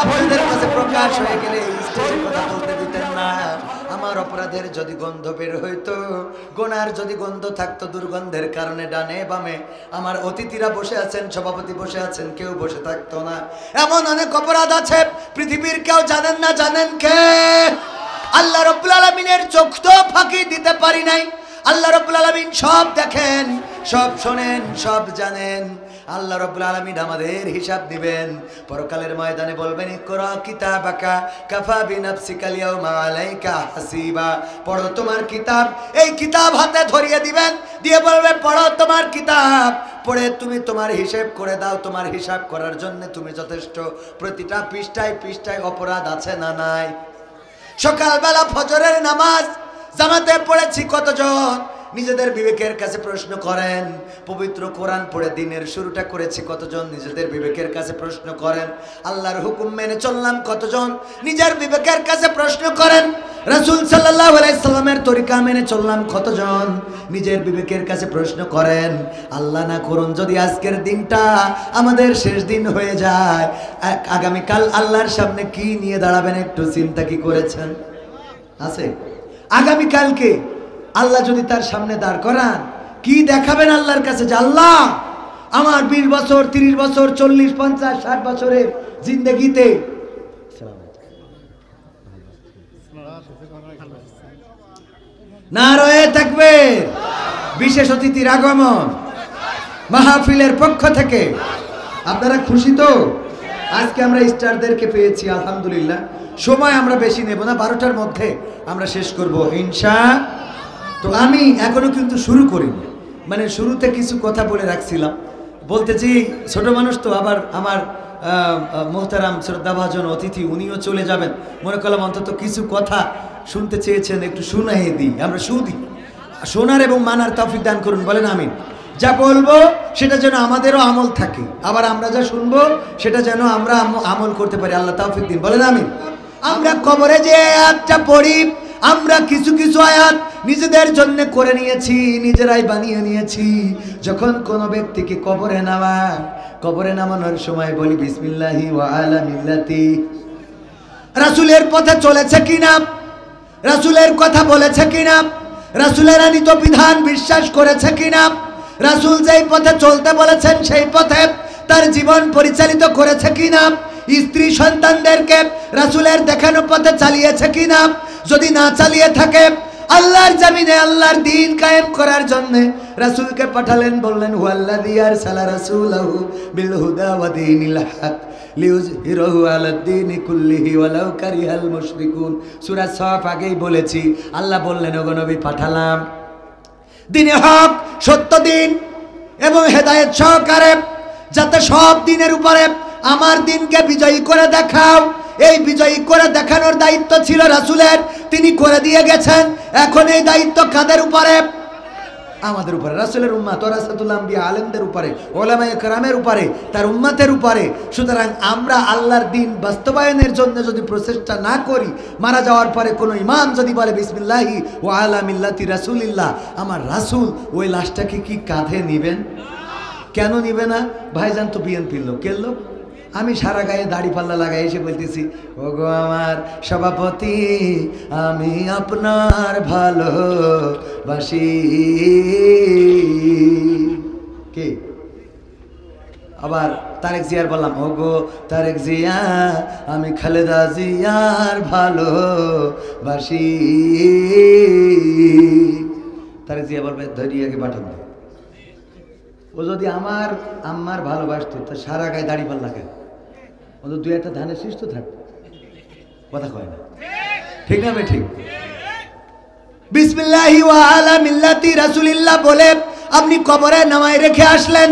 আপনাদের কাছে প্রকাশ হয়ে গেলে এই স্টেজে কথা বলতে দিতেন না। আমার অপরাধের যদি গন্ধ বের হইতো, গোনার যদি গন্ধ থাকতো, দুর্গন্ধের কারণে ডানে বামে আমার অতিথিরা বসে আছেন, সভাপতি বসে আছেন, কেউ বসে থাকতো না। এমন অনেক অপরাধ আছে পৃথিবীর কেউ জানেন না। জানেন কে? আল্লাহ রাব্বুল আলামিনের চোখ তো ফাঁকি দিতে পারি নাই। আল্লাহ রাব্বুল আলামিন সব দেখেন, সব শোনেন, সব জানেন। আল্লাহ রাব্বুল আলামিন আমাদের হিসাব দিবেন। পরকালের ময়দানে বলবেন, ইকরা কিতাবাকা কাফা বিনাফসিকাল ইয়াউমা আলাইকা হাসিবা। পড়ো তোমার কিতাব। এই কিতাব হাতে ধরিয়ে দিবেন, দিয়ে বলবে পড়ো তোমার কিতাব। পড়ে তুমি তোমার হিসাব করে দাও। তোমার হিসাব করার জন্য তুমি যথেষ্ট। প্রতিটা পৃষ্ঠায় পৃষ্ঠায় অপরাধ আছে না নাই? সকালবেলা ফজরের নামাজ জামাতে পড়েছি কতজন? নিজেদের বিবেকের কাছে প্রশ্ন করেন। পবিত্র কোরআন পড়ে দিনের শুরুটা করেছি কতজন? নিজেদের বিবেকের কাছে প্রশ্ন করেন। আল্লাহর হুকুম মেনে চললাম কতজন? নিজের বিবেকের কাছে প্রশ্ন করেন। রাসূল সাল্লাল্লাহু আলাইহি সাল্লামের তরিকা মেনে চললাম কতজন? নিজের বিবেকের কাছে প্রশ্ন করেন। আল্লাহ না করুন যদি আজকের দিনটা আমাদের শেষ দিন হয়ে যায়, আগামীকাল আল্লাহর সামনে কি নিয়ে দাঁড়াবেন একটু চিন্তা কি করেছেন? আছে? আগামীকালকে আল্লাহ যদি তার সামনে দাঁড় করান, কি দেখাবেন আল্লাহর কাছে? যে আল্লাহ, আমার 20 বছর, 30 বছর, 40, 50, 60 বছরের জিন্দেগিতে নারায়ে তাকবীর, বিশেষ অতিথির আগমন মাহফিলের পক্ষ থেকে। আপনারা খুশি তো? আজকে আমরা স্টারদেরকে পেয়েছি আলহামদুলিল্লাহ। সময় আমরা বেশি নেব না, 12টার মধ্যে আমরা শেষ করব ইনশাআল্লাহ। তো আমি এখনো কিন্তু শুরু করিনি, মানে শুরুতে কিছু কথা বলে রাখছিলাম। বলতেছি ছোট মানুষ তো, আবার আমার মোহতারাম শ্রদ্ধাভাজন অতিথি উনিও চলে যাবেন। মনে করলাম অন্তত কিছু কথা শুনতে চেয়েছেন, একটু শুনাইয়ে দিই। আমরা শুধু শোনার এবং মানার তৌফিক দান করুন, বলেন আমিন। যা বলবো সেটা যেন আমাদেরও আমল থাকে, আবার আমরা যা শুনবো সেটা যেন আমরা আমল করতে পারি। আল্লাহ তৌফিক দিন, বলেন আমিন। আমরা কবরে যে আয়াতটা পড়ি, আমরা কিছু কিছু আয়াত নিজেদের জন্য করে নিয়েছি, নিজেরাই বানিয়ে নিয়েছি। যখন কোনো ব্যক্তিকে কবরে নামানোর সময় বলি বিসমিল্লাহি ওয়া আলা মিল্লাতি। রাসূলের পথে চলেছে কিনা, রাসূলের কথা বলেছে কিনা, রাসূলের আনিত বিধান বিশ্বাস করেছে কিনা, রাসূল যেই পথে চলতে বলেছেন সেই পথে তার জীবন পরিচালিত করেছে কিনা, স্ত্রী সন্তানদেরকে রাসূলের দেখানো পথে চালিয়েছে কিনা। যদি না চালিয়ে থাকে, আল্লাহর জমিনে আল্লাহর দ্বীন কায়েম করার জন্য রাসূলকে পাঠালেন, বললেন হুয়াল্লাযী আরসালা রাসূলাহু বিল হুদা ওয়া দীনিল হক লিইয়ুযহিরাহু আলাদ দীনি কুল্লিহি ওয়ালাউ কারিহাল মুশরিকুন। সূরা সফ আগেই বলেছি। আল্লাহ বললেন, ওগো নবী পাঠালাম দ্বীনে হক, সত্য দ্বীন এবং হেদায়েত সহকারে, যাতে সব দ্বীনের উপরে আমার দ্বীনকে বিজয়ী করে দেখাও। এই বিজয়ী করে দেখানোর দায়িত্ব ছিল রাসূলের, তিনি করে দিয়ে গেছেন। এখন এই দায়িত্ব কাদের উপরে? আমাদের উপরে, রাসূলের উম্মত, ওয়ারাসাতুল আম্বিয়া, আলেমদের উপরে, উলামায়ে কেরামের উপরে, তার উম্মতের উপরে। সুতরাং আমরা আল্লাহর দ্বীন বাস্তবায়নের জন্য যদি প্রচেষ্টা না করি, মারা যাওয়ার পরে কোনো ইমাম যদি বলে বিসমিল্লাহি ওয়া আলা মিল্লাতি রাসূলিল্লাহ, আমার রাসূল, ওই লাশটাকে কি কাঁধে নিবেন? কেন নিবে না? ভাইজান তো বিএনপির লোক, কে লোক? আমি সারা গায়ে দাড়ি পাল্লা লাগাই এসে বলতেছি, ওগো আমার সভাপতি, আমি আপনার ভালোবাসি। কে? আবার তারেক জিয়ার বললাম, ওগো তারেক জিয়া, আমি খালেদা জিয়ার ভালোবাসি। তারেক জিয়া বলবে ধরিয়াকে পাঠান। ও যদি আমার আম্মার ভালোবাসতো তা সারা গায়ে দাড়ি পাল্লা কেন? ও তো 2-1টা ধানের শীষ তো থাকতো, কথা কয় না, ঠিক না? ঠিক। বিসমিল্লাহি ওয়া আলা মিল্লাতি রাসূলিল্লাহ বলে আপনি কবরে নামায় রেখে আসলেন।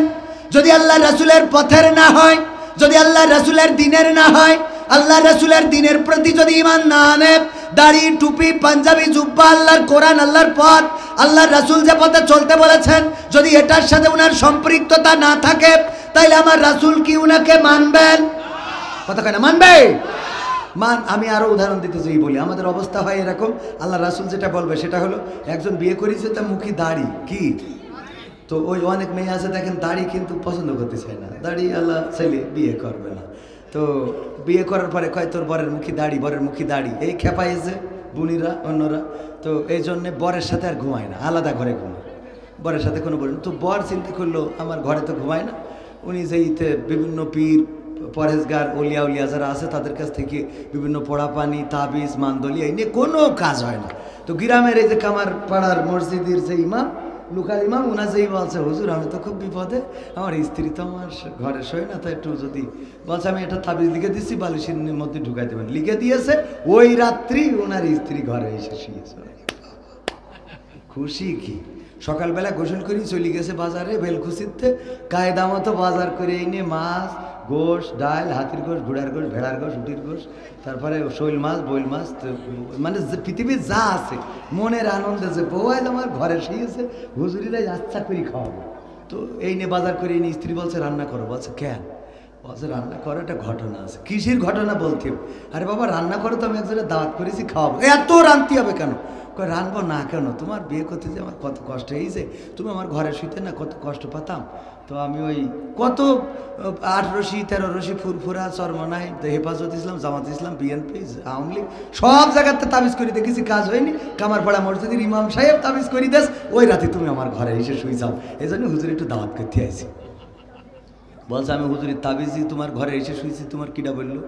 যদি আল্লাহ রাসূলের পথের না হয়, যদি আল্লাহ রাসূলের দ্বীনের না হয়, আল্লাহ রাসূলের দ্বীনের প্রতি যদি ঈমান না আনে, দাড়ি, টুপি, পাঞ্জাবি, জুব্বা, আল্লাহর কোরআন, আল্লাহর পথ, আল্লাহর রাসূল যে পথে চলতে বলেছেন, যদি এটার সাথে উনার সম্পৃক্ততা না থাকে, তাইলে আমার রাসূল কি উনাকে মানবেন? কথা কয় না, মানবে? আমি আরো উদাহরণ দিতে চাই, বলি আমাদের অবস্থা হয় এরকম। আল্লাহ রাসূল যেটা বলবে সেটা হলো, একজন বিয়ে করেছে, তার মুখে দাড়ি কি, তো ওই অনেক মেয়ে আছে দেখেন দাড়ি কিন্তু পছন্দ করতে চায় না, দাড়ি আল্লাহ ছেলে বিয়ে করবে না। তো তো বিয়ে করার পরে কয় তোর বরের মুখী দাড়ি, বরের মুখী দাড়ি, এই খেপাইছে বুনিরা অন্যরা। তো এই জন্যে বরের সাথে আর ঘুমায় না, আলাদা ঘরে ঘুমায়, বরের সাথে কোনো বলেন। তো বর চিন্তা করলো আমার ঘরে তো ঘুমায় না, উনি যেইতে বিভিন্ন পীর পরেজগার ওলিয়া উলিয়া যারা আছে তাদের কাছ থেকে বিভিন্ন পোড়া পানি তাবিজ মান্দলি এই নিয়ে কোনো কাজ হয় না। তো গ্রামের এই যে কামার পাড়ার মসজিদের যে ইমাম লোকাল ইমাম ওনা যেই বলছে হুজুর আমি তো খুব বিপদে, আমার স্ত্রী তো আমার ঘরে শোয় না, তো একটু যদি বলছে আমি এটা তাবিজ লিখে দিচ্ছি বালিশের মধ্যে ঢুকাই দেবেন, লিখে দিয়েছে। ওই রাত্রি ওনার স্ত্রী ঘরে এসে শুয়েছে। খুশি কি, সকালবেলা গোসল করি চলে গেছে বাজারে বেলখুশিতে, কায়দা মতো বাজার করে এনে মাছ গোশ ডাল, হাতির গোশ, ঘোড়ার গোশ, ভেড়ার গোশ, উটির গোশ, তারপরে শৈল মাছ, বইল মাছ, মানে পৃথিবীর যা আছে মনের আনন্দে যে বউ আইল আমার ঘরে শুয়েছে, হুজুরিরাই আচ্ছা করে খাওয়াবো। তো এই নিয়ে বাজার করে এনে স্ত্রী বলছে রান্না করো, বলছে কেন, বলছে রান্না করো একটা ঘটনা আছে। কিসের ঘটনা বলতে? আরে বাবা রান্না করো তো আমি একজনের দাওয়াত করেছি খাওয়াবো। এত রাঁধতে হবে কেন? রানবো না কেন, তোমার বিয়ে করতে যে আমার কত কষ্ট হয়েছে, তুমি আমার ঘরে শুইতে না কত কষ্ট পাতাম। তো আমি ওই কত 8 রশি 13 রশি ফুরফুরা চরমনাই হেফাজত ইসলাম, জামাত ইসলাম, বিএনপি, আওয়ামী লীগ সব জায়গাতে তাবিজ করে দেখেছি, কাজ হয়নি। কামারপাড়া মসজিদের ইমাম সাহেব তাবিজ করে দেস, ওই রাতে তুমি আমার ঘরে এসে শুই যাও, এই জন্য হুজুর একটু দাওয়াত করতে আইছি। বলছে আমি হুজুরের তাবিজি তোমার ঘরে এসে শুয়েছি, তোমার কিটা বললো?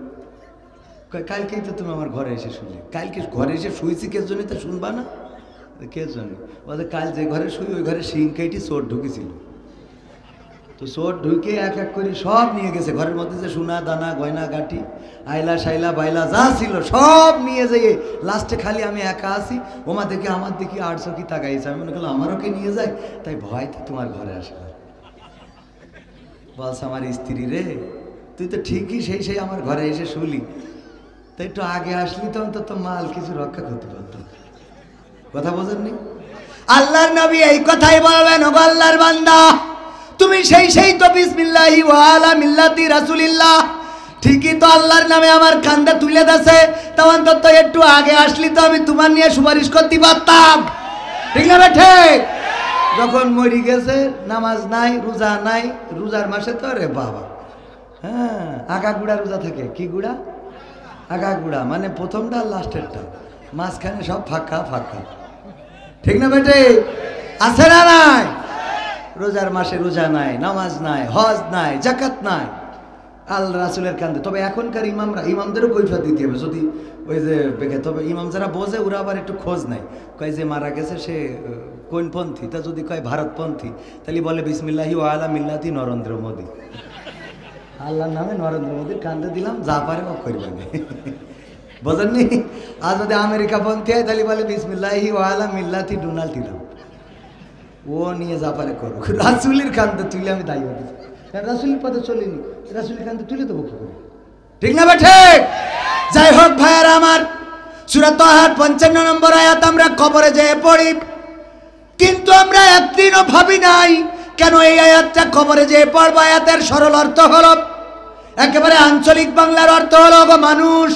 কালকেই তো তুমি আমার ঘরে এসে শুনলে। কালকে ঘরে এসে শুয়েছি কে জন্য, তো শুনবা না কে জন্য? বলছে কাল যে ঘরে শুই ওই ঘরে শিংকাইটি চোর ঢুকেছিল, তো চোর ঢুকে এক এক করে সব নিয়ে গেছে, ঘরের মধ্যে যে সোনা দানা গয়না গাটি আইলা শাইলা বাইলা যা ছিল সব নিয়ে যেয়ে লাস্টে খালি আমি একা আছি। ওমা দেখে আমার দেখি 8 চোখি তাকাইছে, আমি মনে করলাম আমারও কে নিয়ে যায়, তাই ভয়তে তোমার ঘরে আসলাম। বলছে আমার স্ত্রী রে তুই তো ঠিকই সেই আমার ঘরে এসে শুলি, তাই একটু আগে আসলি তো অন্তত মাল কিছু রক্ষা করতে পারতাম। কথা বোঝেননি? আল্লাহর নবী এই কথাই বলবেন, ওগো আল্লাহর বান্দা তুমি সেই তো বিসমিল্লাহি ওয়া আলা মিল্লাতি রাসূলিল্লাহ, ঠিকই তো আল্লাহর নামে আমার কান্দে তুলে দেছে, তো অন্তত একটু আগে আসলি তো আমি তোমার নিয়ে সুপারিশ করতে পারতাম, ঠিক না বেঠে? যখন মরি গেছে নামাজ নাই রোজা নাই, রোজার মাসে তো রে বাবা হ্যাঁ আগা গুড়া রোজা থাকে, কি গুড়া? আগা গুড়া, মানে প্রথমটা আর লাস্টেরটা, মাঝখানে সব ফাঁকা ফাঁকা, ঠিক না বেটে? আছে না নাই? রোজার মাসে রোজা নাই, নামাজ নাই, হজ নাই, জাকাত নাই, আল্লাহ রাসূলের কান্দে। তবে এখনকার ইমামদেরও কৈফিয়ত দিতে হবে যদি ওই যে বেগে, তবে ইমাম যারা বোঝে ওরা আবার একটু খোঁজ নাই, কয় যে মারা গেছে সে কোনপন্থী, তা যদি কয় ভারতপন্থী তাহলে বলে বিসমিল্লাহি ওয়া আলা মিল্লাতি নরেন্দ্র মোদী, আল্লাহর নামে নরেন্দ্র মোদীর কান্দে দিলাম, যা পারে ও করবে না, বোঝেননি? আর যদি আমেরিকা পন্থী হয় তাহলে বলে বিসমিল্লাহি ওয়া আলা মিল্লাতি ডোনাল্ড ট্রাম্প, ও নিয়ে যা পারে করুক। রাসূলের কান্দে তুলে আমি দায়ী হতে, কারণ রাসূলের পথে চলিনি, রাসূলের কান্দে তুলে দেবো কি করে, ঠিক না বেঠে? যাই হোক ভাইয়ারা আমার, সূরা তাহার 55 নম্বর আয়াত আমরা কবরে যেয়ে পড়ি, কিন্তু আমরা একদিনও ভাবি নাই কেন এই আয়াতটা কবরে যেয়ে পড়ব। আয়াতের সরল অর্থ হলো, একেবারে আঞ্চলিক বাংলার অর্থ হলো, গো মানুষ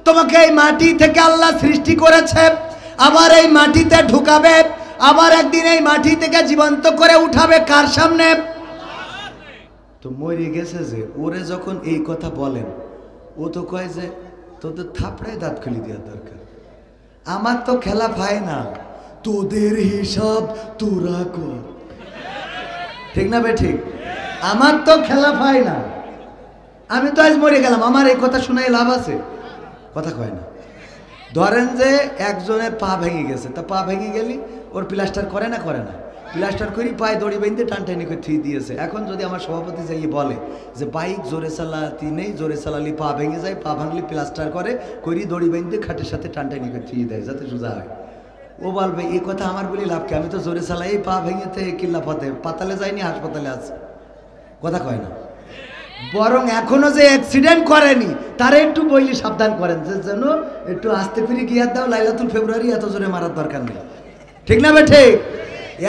তোমাকে এই মাটি থেকে আল্লাহ সৃষ্টি করেছে, আবার এই মাটিতে ঢুকাবে, আবার একদিন এই মাটি থেকে জীবন্ত করে উঠাবে কার সামনে? তো মরে গেছে যে ওরে যখন এই কথা বলেন, ও তো কয় যে তোদের থাপড়ায় দাঁত খুলি দেওয়ার দরকার, আমার তো খেলা পায় না, তোদের হিসাব তোরা কর, ঠিক না বে ঠিক? আমার তো খেলা পায় না, আমি তো আজ মরে গেলাম, আমার এই কথা শোনাই লাভ আছে? কথা কয় না। ধরেন যে একজনের পা ভেঙে গেছে, তা পা ভেঙে গেলি ওর প্লাস্টার করে না? করে না। প্লাস্টার করি পায়ে দড়ি বেঁধে টানটানি করে থুই দিয়েছে। এখন যদি আমার সভাপতি যাই বলে যে বাইক জোরে চালাতি নেই, জোরে চালালি পা ভেঙে যায়, পা ভাঙলি প্লাস্টার করে করি দড়ি বেঁধে খাটের সাথে টানটানি করে থুই দেয় যাতে সোজা হয়, ও বলবে এই কথা আমার বলি লাভ কি, আমি তো জোরে চালাই, পা ভেঙেতে কিল্লা পথে, পাতালে যায়নি, হাসপাতালে আছে। কথা কয় না। বরং এখনো যে অ্যাক্সিডেন্ট করেনি তারা একটু বইলি সাবধান করেন যে যেন একটু আস্তে ফিরে গিয়ার দাও, লাইলাতুল ফেব্রুয়ারি এত জোরে মারার দরকার নেই, ঠিক না বেঠে?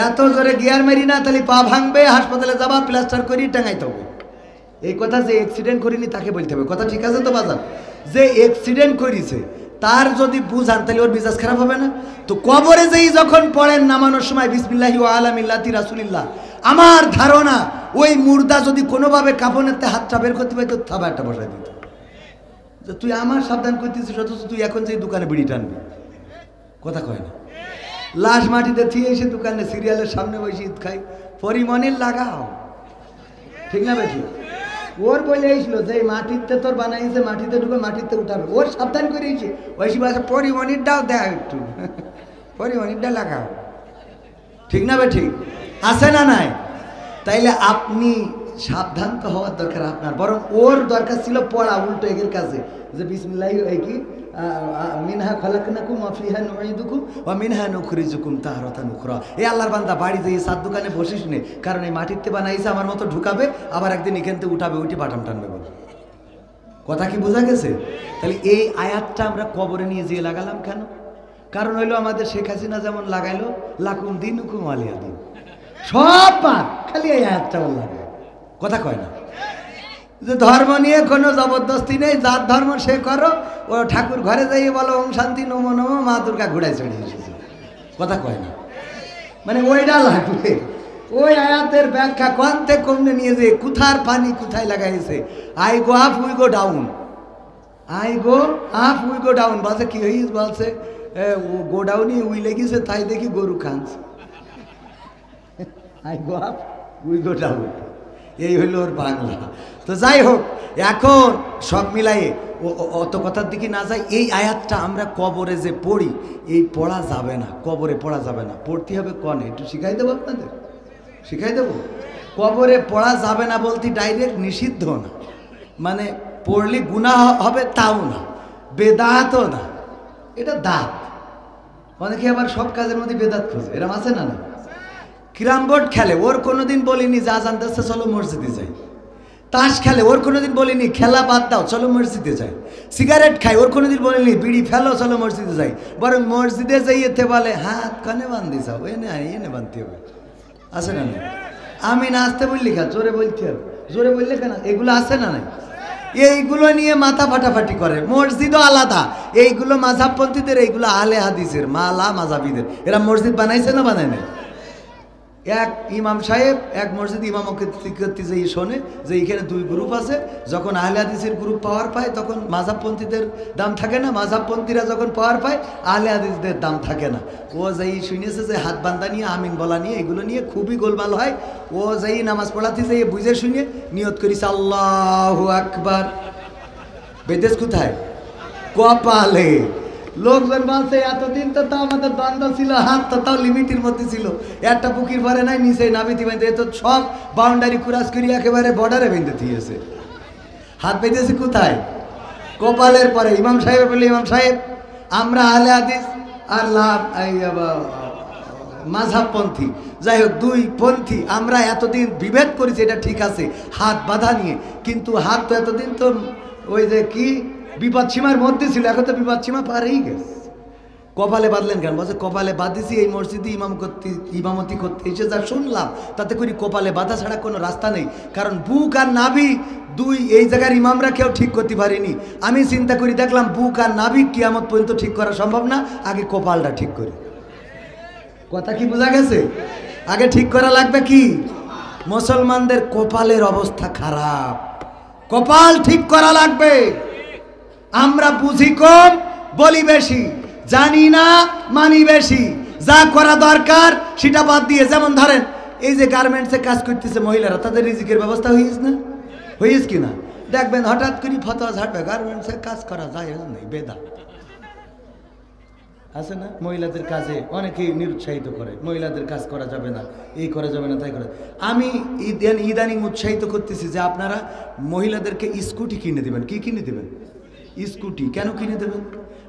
এত জোরে গিয়ার মারি না তাহলে পা ভাঙবে, হাসপাতালে যাবা, প্লাস্টার করি টাঙাইতে হবে। এই কথা যে অ্যাক্সিডেন্ট করিনি তাকে বলতে হবে। কথা ঠিক আছে তো বাজার? যে অ্যাক্সিডেন্ট করেছে তার যদি বুঝান তাহলে ওর মেজাজ খারাপ হবে না? তো কবরে যেই যখন পড়েন নামানোর সময় বিসমিল্লাহি ওয়া আলা মিল্লাতি রাসূলিল্লাহ, আমার ধারণা ওই মুর্দা যদি কোনোভাবে কাফনেতে হাতটা বের করতে পারতো থাবা একটা বসাই দিত। যে তুই আমার সাবধান করতেছিস, অথচ তুই এখন যে দোকানে বিড়ি টানবি, কথা কয় না। লাশ মাটিতে থিয়ে এসে দোকানে সিরিয়ালের সামনে বসে ঈদ খাই, পরিমণির লাগাও, ঠিক না বেশি? ওর বলে এইছিল যে মাটিতে তোর বানাইছে, মাটিতে ঢুকে মাটিতে উঠাবে, ওর সাবধান করেছে। ওই বাসা পরিমণিরটাও দেয় একটু, পরিমণিরটা লাগাও, ঠিক না বেঠিক? আছে না নাই? তাইলে আপনি সাবধান তো হওয়ার দরকার আপনার, বরং ওর দরকার ছিল পড়া উল্টো এগের কাছে, যে বিসমিল্লাহ কি মিনহা খালাকনাকুম ওয়া ফিহা নুঈদুকুম ওয়া মিনহা নুখরিজুকুম তাহরাতান উখরা। এই আল্লাহর বান্দা বাড়ি যেয়ে সাত দোকানে বসিস নে, কারণ এই মাটিতে বানাইছে আমার মতো ঢুকাবে, আবার একদিন এখানতে উঠাবে, উঠে বাটাম টানবে বলে। কথা কি বোঝা গেছে? তাহলে এই আয়াতটা আমরা কবরে নিয়ে যেয়ে লাগালাম কেন? কারণ হইলো আমাদের শেখ হাসিনা যেমন লাগাইলো লাকুম দিনুকুম ওয়ালিয়া দিন, সব পাক খালি এই আয়াতটা লাগায়, কথা কয় না? যে ধর্ম নিয়ে কোনো জবরদস্তি নেই, যার ধর্ম সে করো। ও ঠাকুর ঘরে যাইয়ে বলো ওম শান্তি নমো নমো, মা দুর্গা ঘোড়ায় চড়ে এসেছে, কথা কয় না? মানে ওইটা লাগবে। ওই আয়াতের ব্যাখ্যা কোনতে কমনে নিয়ে যে কোথার পানি কোথায় লাগাইছে। I go up we go down, I go up we go down, বলছে কি হইস, বলছে গো ডাউনই উই লেগেছে, তাই দেখি গরু খানছে। I go up we go down, এই হইল ওর বাংলা। তো যাই হোক, এখন সব মিলাইয়ে অত কথার দিকে না যাই, এই আয়াতটা আমরা কবরে যে পড়ি, এই পড়া যাবে না, কবরে পড়া যাবে না। পড়তে হবে কনে, একটু শিখাই দেবো আপনাদের, শিখাই দেবো। কবরে পড়া যাবে না বলতে ডাইরেক্ট নিষিদ্ধ না, মানে পড়লে গুনাহ হবে তাও না, বেদাতও না, এটা দাঁত। অনেকে আবার সব কাজের মধ্যে বেদাত খোঁজে, এরম আছে না? না, ক্যারাম বোর্ড খেলে, ওর কোনোদিন বলিনি যা জানতেছে চলো মসজিদে যাই। তাস খেলে, ওর কোনোদিন বলিনি খেলা বাদ দাও চলো মসজিদে যাই। সিগারেট খাই, ওর কোনোদিন বলিনি বিড়ি ফেলো চলো মসজিদে যাই। বরং মসজিদে যাইতে বলে হাত কানে বান্ধি যাও, এনে বাঁধতে হবে, আছে না? আমি নাচতে বললি খা, জোরে বলতে হবে, জোরে বললে কেন? এগুলো আছে না? নাই, এইগুলো নিয়ে মাথা ফাটাফাটি করে। মসজিদও আলাদা, এইগুলো মাঝহাবপন্থীদের, এইগুলো আহলে হাদিসের, মালা মাযহাবীদের। এরা মসজিদ বানাইছে না বানায় না? এক ইমাম সাহেব এক মসজিদ ইমামকে করতে যেয়ে শোনে যে এইখানে দুই গ্রুপ আছে, যখন আহলে হাদিসের গ্রুপ পাওয়ার পায় তখন মাযহাবপন্থীদের দাম থাকে না, মাযহাবপন্থীরা যখন পাওয়ার পায় আহলে হাদিসদের দাম থাকে না। ও যাই শুনেছে যে হাত বান্ধা নিয়ে, আমিন বলা নিয়ে, এগুলো নিয়ে খুবই গোলমাল হয়। ও যাই নামাজ পড়াতে যাই বুঝে শুনে নিয়ত করিস আল্লাহু আকবার। বেদেশ কোথায়? কপালে। লোকজন বলছে এতদিন তো তাও আমাদের দ্বন্দ্ব ছিল, হাত তো তাও লিমিটের মধ্যে ছিল, একটা পুকির পরে নাই, নিচে নাবিতি বেঁধে, এ তো সব বাউন্ডারি ক্রাস করি একেবারে বর্ডারে বেঁধে দিয়েছে। হাত বেঁধেছে কোথায়? কপালের পরে। ইমাম সাহেব বললে ইমাম সাহেব আমরা আহলে হাদিস আর মাযহাবপন্থী, যাই হোক দুই পন্থী, আমরা এতদিন বিভেদ করেছি, এটা ঠিক আছে হাত বাঁধা নিয়ে, কিন্তু হাত তো এতদিন তো ওই যে কি বিপদ সীমার মধ্যে ছিল, এখন তো বিপদ সীমা পারেই গেছে। কপালে বাঁধলেন কেন? বলছে কপালে বাঁধিছি এই মসজিদে ইমামতি করতে এসে যা শুনলাম তাতে করি কপালে বাঁধা ছাড়া কোনো রাস্তা নেই, কারণ বুক আর নাভি দুই এই জায়গার ইমামরা কেউ ঠিক করতে পারেনি। আমি চিন্তা করি দেখলাম বুক আর নাভি কিয়ামত পর্যন্ত ঠিক করা সম্ভব না, আগে কপালটা ঠিক করি। কথা কি বোঝা গেছে? আগে ঠিক করা লাগবে কি? মুসলমানদের কপালের অবস্থা খারাপ, কপাল ঠিক করা লাগবে। আমরা বুঝি কম, বলি বেশি, জানি না মানি বেশি, যা করা দরকার সেটা বাদ দিয়ে। যেমন ধরেন এই যে গার্মেন্টসে কাজ করতেছে মহিলারা, তাদের রিজিকের ব্যবস্থা হয়েছে না? হয়েছে কি না? দেখবেন হঠাৎ করে ফতোয়া ঝাড়বে গার্মেন্টসে কাজ করা যায় নেই, বেদাত আছে না? মহিলাদের কাজে অনেকেই নিরুৎসাহিত করে, মহিলাদের কাজ করা যাবে না, এই করা যাবে না, তাই করা। আমি ইদানিং উৎসাহিত করতেছি যে আপনারা মহিলাদেরকে স্কুটি কিনে দেবেন। কি কিনে দেবেন? স্কুটি। কেন কিনে দেবেন?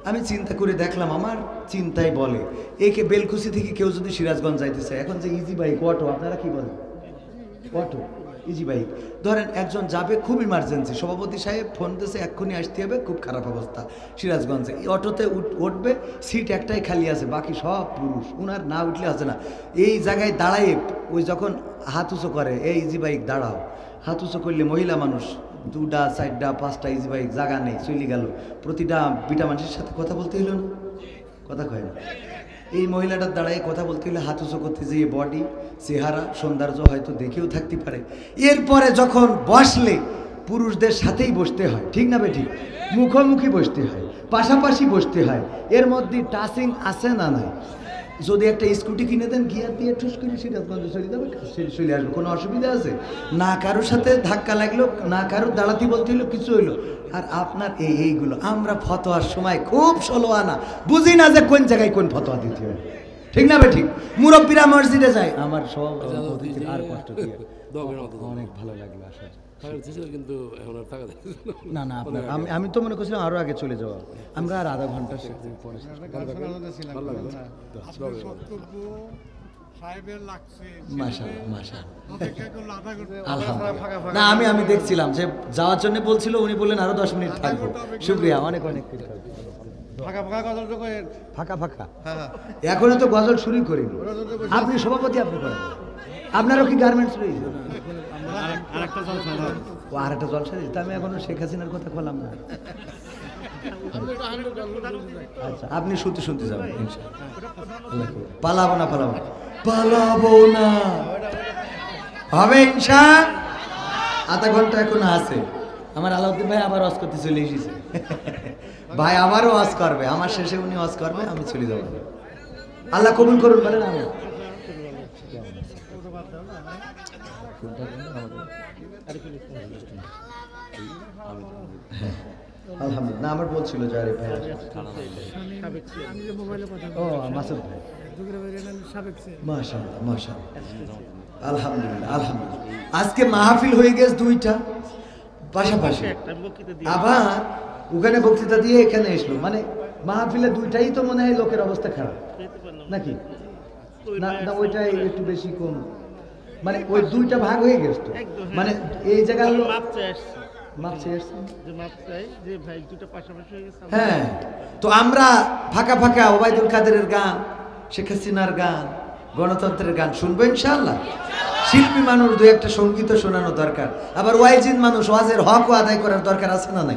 আমি চিন্তা করে দেখলাম, আমার চিন্তায় বলে একে বেলকুচি থেকে কেউ যদি সিরাজগঞ্জ যাইতে চায়, এখন যে ইজি বাইক অটো, আপনারা কি বলেন? অটো ইজি বাইক ধরেন, একজন যাবে খুব ইমার্জেন্সি, সভাপতি সাহেব ফোন দিয়েছে এক্ষুনি আসতে হবে, খুব খারাপ অবস্থা সিরাজগঞ্জে, অটোতে উঠবে, সিট একটাই খালি আছে, বাকি সব পুরুষ, উনার না উঠলে আছে না। এই জায়গায় দাঁড়ায় ওই যখন হাত উঁচু করে, এই ইজি বাইক দাঁড়াও, হাত উঁচু করলে মহিলা মানুষ দুটা চারটা পাঁচটা ইজি বাইক জায়গা নেই, চলে গেল, প্রতিটা বিটা মানুষের সাথে কথা বলতে হইল না? কথা কয় না? এই মহিলাটার দাঁড়ায় কথা বলতে হলে হাত উঁচু করতে যেয়ে বডি চেহারা সৌন্দর্য হয়তো দেখেও থাকতে পারে, এরপরে যখন বসলে পুরুষদের সাথেই বসতে হয়, ঠিক না বেঠিক? মুখোমুখি বসতে হয়, পাশাপাশি বসতে হয়, এর মধ্যে টাচিং আছে না নাই? যদি একটা স্কুটি কিনে দেন গিয়ার দিয়ে ঠুস করে সিরাজগঞ্জে চলে যাবে, চলে আসবে, কোনো অসুবিধা আছে? না কারোর সাথে ধাক্কা লাগলো, না কারোর দাঁড়াতে বলতে হইলো, কিছু হইলো। আর আপনার এইগুলো আমরা ফতোয়ার সময় খুব ষোলো আনা বুঝি না যে কোন জায়গায় কোন ফতোয়া দিতে হয়, ঠিক না বেঠিক? মুরব্বীরা মসজিদে যায়, আমার সব আর কষ্ট দিয়ে অনেক ভালো লাগলো আসা, কিন্তু এখন আর থাকা না না আপনার আমি তো মনে করছিলাম আরো আগে চলে যাওয়া, আমরা আর আধা ঘন্টা পরে না আমি দেখছিলাম যে যাওয়ার জন্য বলছিল, উনি বললেন আরো 10 মিনিট থাকবো। শুক্রিয়া, অনেক অনেক ফাঁকা ফাঁকা। এখনো তো গজল শুরু করিনি, আপনি সভাপতি, আপনি করেন। আপনারও কি গার্মেন্টস রয়েছে? আর একটা জলসা দিচ্ছে, আমি এখনো শেখ হাসিনার কথা বললাম না। আচ্ছা, আপনি শুনতে শুনতে যাবেন ইনশাআল্লাহ। পালাবো না পালাবো পালাবো না, হবে ইনশাআল্লাহ। আধা ঘন্টা এখন আছে। আমার আলাউদ্দিন ভাই আবার ওয়াজ করতে চলে এসেছে। ভাই আমারও ওয়াজ করবে, আমার শেষে উনি ওয়াজ করবে, আমি চলে যাবো। আল্লাহ কবুল করুন, বলেন আমি। আলহামদুলিল্লাহ, আমার বলছিল যে আরে ভাই, ও মাসুদ ভাই, মাশাআল্লাহ মাশাআল্লাহ, আলহামদুলিল্লাহ আলহামদুলিল্লাহ। আজকে মাহফিল হয়ে গেছে দুইটা পাশাপাশি, আবার ওখানে বক্তৃতা দিয়ে এখানে এসলো, মানে মাহফিলে দুইটাই তো মনে হয় লোকের অবস্থা খারাপ নাকি? না না, ওইটাই একটু বেশি কম, মানে ওই দুইটা ভাগ হয়ে গেছে তো, মানে এই জায়গায় হ্যাঁ। তো আমরা ফাঁকা ফাঁকা ওবায়দুল কাদেরের গান, শেখ হাসিনার গান, গণতন্ত্রের গান শুনবো ইনশাআল্লাহ। শিল্পী মানুষ দু একটা সঙ্গীত শোনানো দরকার, আবার ওয়াইজিন মানুষ ওয়াজের হকও আদায় করার দরকার আছে না নাই?